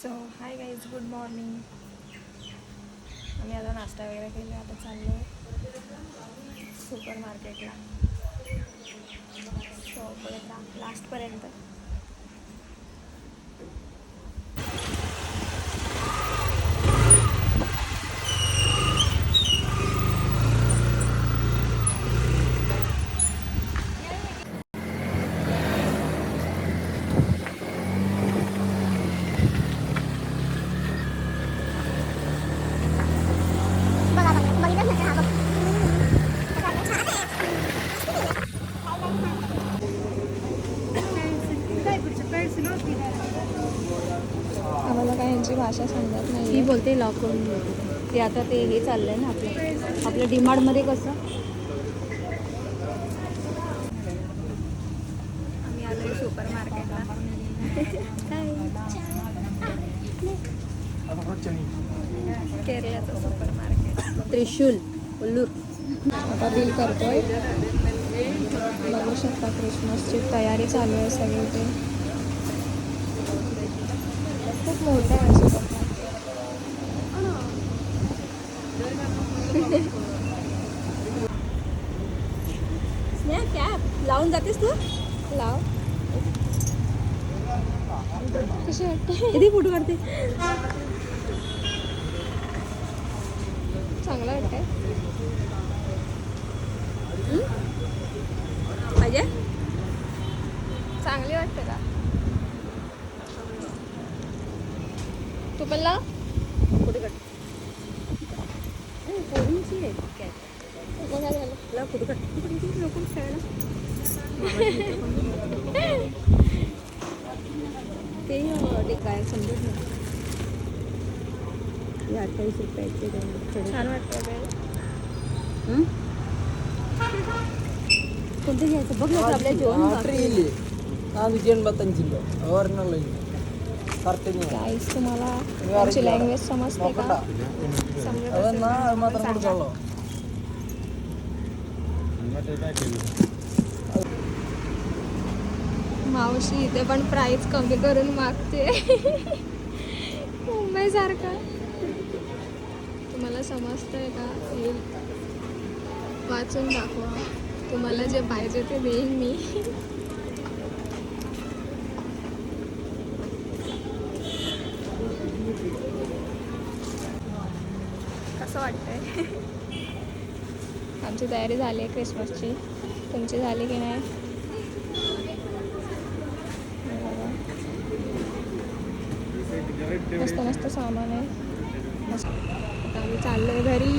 So hi guys, good morning. आम्ही आता नाश्ता वगैरे केला. आता चाललो सुपर मार्केटला. सो बघत राहा लास्टपर्यंत. आम्हाला काय यांची भाषा समजत नाही. ती बोलते लॉक करून बोलते. ते आता ते हे चाललंय ना आपल्या डिमांडमध्ये कसं आम्ही आलोय सुपर मार्केटला. केरळचं सुपर मार्केट, त्रिशूल उल्लूर. आता बिल करतोय. बघू शकता क्रिसमसची तयारी चालू आहे सगळी. ते खूप मोठं आहे सुपर स्नेहा कॅप लावून जातेस तू? लाव. कशी वाटते? किती फोटो काढते? चांगलं वाटतंय. पाहिजे चांगली वाटते का? तू पण लाव. फोटो काढ. पोरींची आहे कॅप. मग काय झालं? लाव फोटो काढ. नको खेळायला. ते काय समजत नाही. 28 रुपयाचे छान वाटतं ते. कोणते घ्यायचं बघ ना आपल्या जेवण गाईस, तुम्हाला त्यांची लँग्वेज समजते का? समजत असेल तर सांगा. मावशी इथे पण प्राइस कमी करून मागते. मुंबईसारखं. तुम्हाला समजतंय का? हे वाचून दाखवा. तुम्हाला जे पाहिजे ते देईन मी. कसं वाटतंय? आमची तयारी झाली आहे क्रिसमसची. तुमची झाली की नाही? मस्त मस्त सामान आहे. आता आम्ही चाललोय घरी.